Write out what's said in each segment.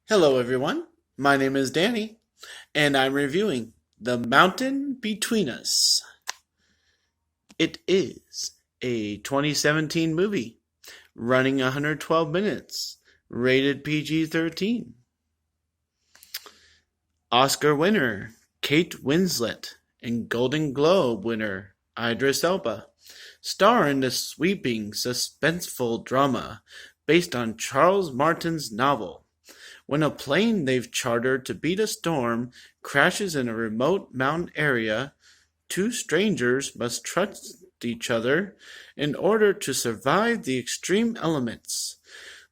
Hello, everyone. My name is Danny, and I'm reviewing The Mountain Between Us. It is a 2017 movie running 112 minutes, rated PG-13. Oscar winner Kate Winslet and Golden Globe winner Idris Elba star in the sweeping, suspenseful drama based on Charles Martin's novel. When a plane they've chartered to beat a storm crashes in a remote mountain area, two strangers must trust each other in order to survive the extreme elements.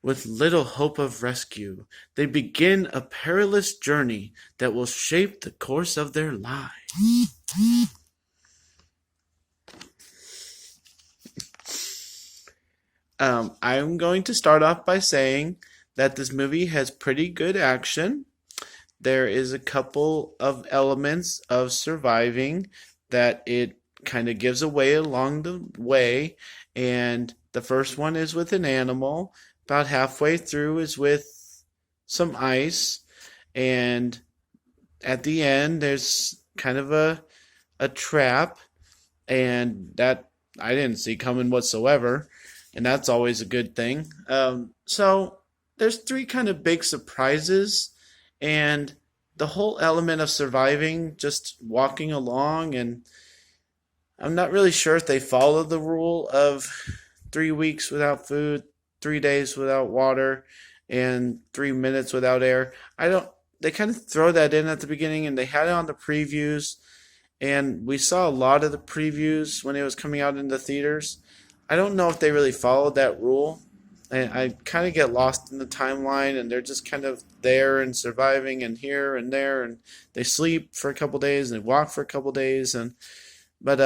With little hope of rescue, they begin a perilous journey that will shape the course of their lives. I'm going to start off by saying that this movie has pretty good action. There is a couple of elements of surviving that it kind of gives away along the way. And the first one is with an animal. About halfway through is with some ice. And at the end, there's kind of a trap. And that I didn't see coming whatsoever. And that's always a good thing. So there's three kind of big surprises, and the whole element of surviving, just walking along, and I'm not really sure if they follow the rule of 3 weeks without food, 3 days without water, and 3 minutes without air. I don't. They kind of throw that in at the beginning, and they had it on the previews, and we saw a lot of the previews when it was coming out in the theaters. I don't know if they really followed that rule. And I kind of get lost in the timeline, and they're just kind of there and surviving and here and there, and they sleep for a couple days and they walk for a couple days, but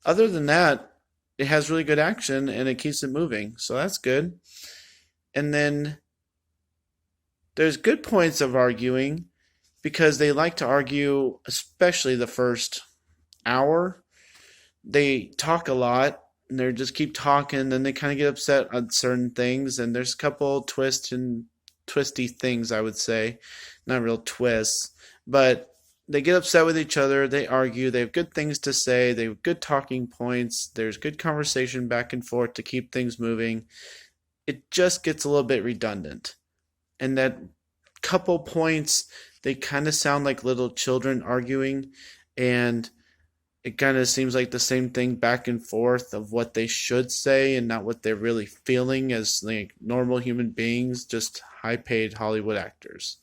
other than that, it has really good action and it keeps it moving, so that's good. And then there's good points of arguing because they like to argue, especially the first hour. They talk a lot and they just keep talking, then they kind of get upset on certain things, and there's a couple twisty things, I would say, not real twists, but they get upset with each other, they argue, they have good things to say, they have good talking points, there's good conversation back and forth to keep things moving. It just gets a little bit redundant, and that couple points, they kind of sound like little children arguing, and it kind of seems like the same thing back and forth of what they should say and not what they're really feeling as like normal human beings, just high-paid Hollywood actors.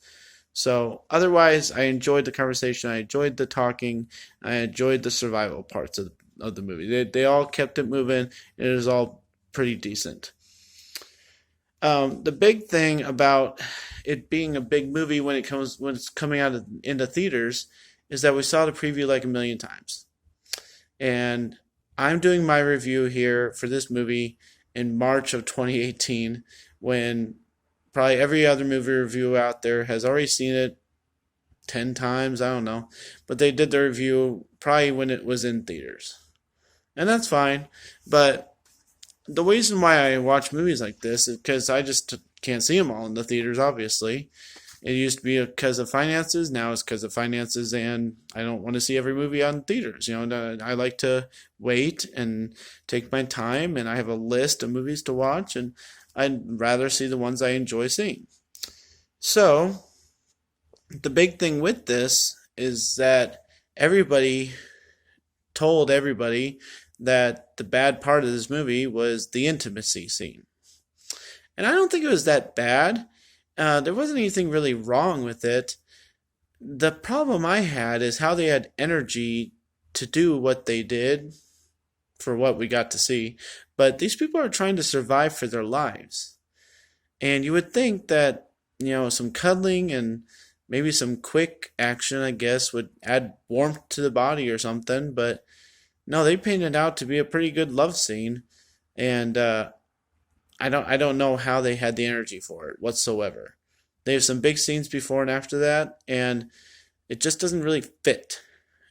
So otherwise, I enjoyed the conversation. I enjoyed the talking. I enjoyed the survival parts of the movie. They all kept it moving. It was all pretty decent. The big thing about it being a big movie when it's coming out into theaters is that we saw the preview like a million times. And I'm doing my review here for this movie in March of 2018 when probably every other movie review out there has already seen it 10 times, I don't know. But they did the review probably when it was in theaters. And that's fine. But the reason why I watch movies like this is because I just can't see them all in the theaters, obviously. It used to be because of finances. Now it's because of finances, and I don't want to see every movie on theaters. I like to wait and take my time, and I have a list of movies to watch, and I'd rather see the ones I enjoy seeing. So, the big thing with this is that everybody told everybody that the bad part of this movie was the intimacy scene. And I don't think it was that bad. There wasn't anything really wrong with it. The problem I had is how they had energy to do what they did for what we got to see. But these people are trying to survive for their lives. And you would think that, some cuddling and maybe some quick action, I guess, would add warmth to the body or something. But no, they painted it out to be a pretty good love scene. And I don't know how they had the energy for it whatsoever. They have some big scenes before and after that, and it just doesn't really fit.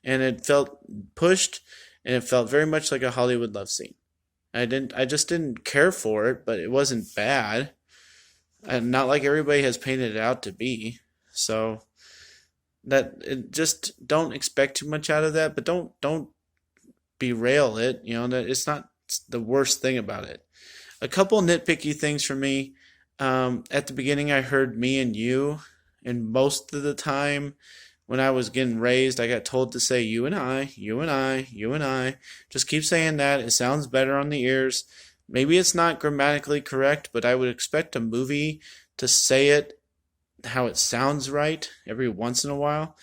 And it felt pushed, and it felt very much like a Hollywood love scene. I just didn't care for it, but it wasn't bad. and not like everybody has painted it out to be. So just don't expect too much out of that, but don't derail it. That it's not the worst thing about it. A couple nitpicky things for me. At the beginning, I heard me and you, and most of the time when I was getting raised, I got told to say you and I, you and I, you and I. Just keep saying that. It sounds better on the ears. Maybe it's not grammatically correct, but I would expect a movie to say it how it sounds right every once in a while.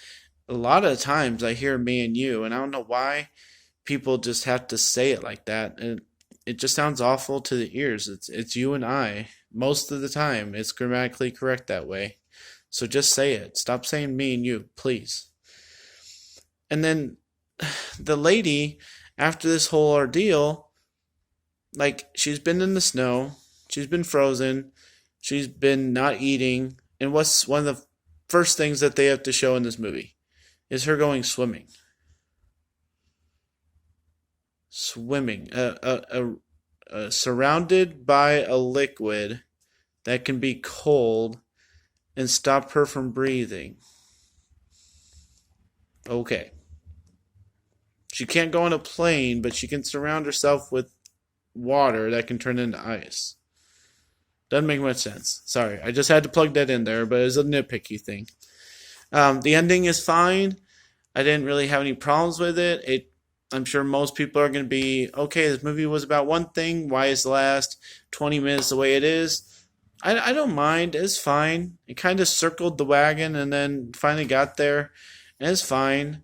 A lot of times I hear me and you, and I don't know why people just have to say it like that. And it just sounds awful to the ears. It's you and I. Most of the time, it's grammatically correct that way. So just say it. Stop saying me and you, please. And then the lady, after this whole ordeal, like she's been in the snow, she's been frozen, she's been not eating, and what's one of the first things that they have to show in this movie is her going swimming. Swimming, surrounded by a liquid that can be cold and stop her from breathing. Okay. She can't go on a plane, but she can surround herself with water that can turn into ice. Doesn't make much sense. Sorry, I just had to plug that in there, but it's a nitpicky thing. The ending is fine. I didn't really have any problems with it. I'm sure most people are going to be, okay, this movie was about one thing. Why is the last 20 minutes the way it is? I don't mind. It's fine. It kind of circled the wagon and then finally got there. And it's fine.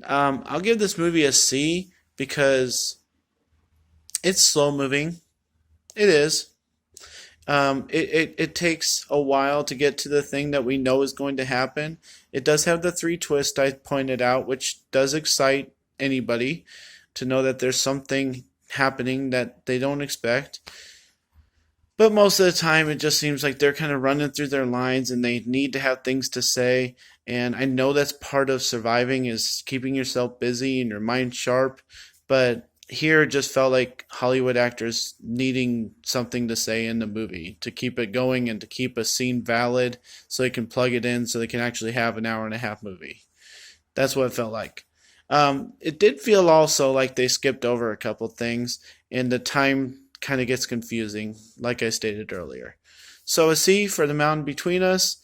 I'll give this movie a C because it's slow moving. It is. It takes a while to get to the thing that we know is going to happen. It does have the three twists I pointed out, which does excite anybody to know that there's something happening that they don't expect. But most of the time, it just seems like they're kind of running through their lines and they need to have things to say. And I know that's part of surviving is keeping yourself busy and your mind sharp. But here it just felt like Hollywood actors needing something to say in the movie to keep it going and to keep a scene valid so they can plug it in so they can actually have an hour and a half movie. That's what it felt like. It did feel also like they skipped over a couple things and the time kind of gets confusing, like I stated earlier. So a C for the mountain between us.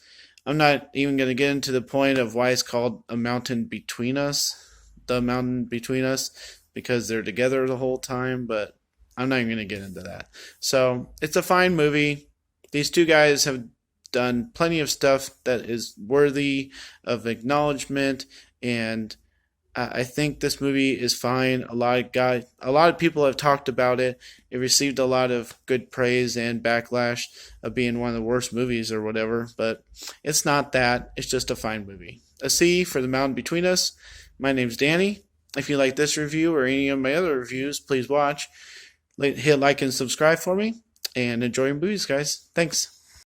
I'm not even going to get into the point of why it's called a mountain between us, the mountain between us, because they're together the whole time, but I'm not even going to get into that. So it's a fine movie. These two guys have done plenty of stuff that is worthy of acknowledgement, and I think this movie is fine. A lot of people have talked about it. It received a lot of good praise and backlash of being one of the worst movies or whatever, but it's not that. It's just a fine movie. A C for The Mountain Between Us. My name's Danny. If you like this review or any of my other reviews, please watch. Hit like and subscribe for me, and enjoy your movies, guys. Thanks.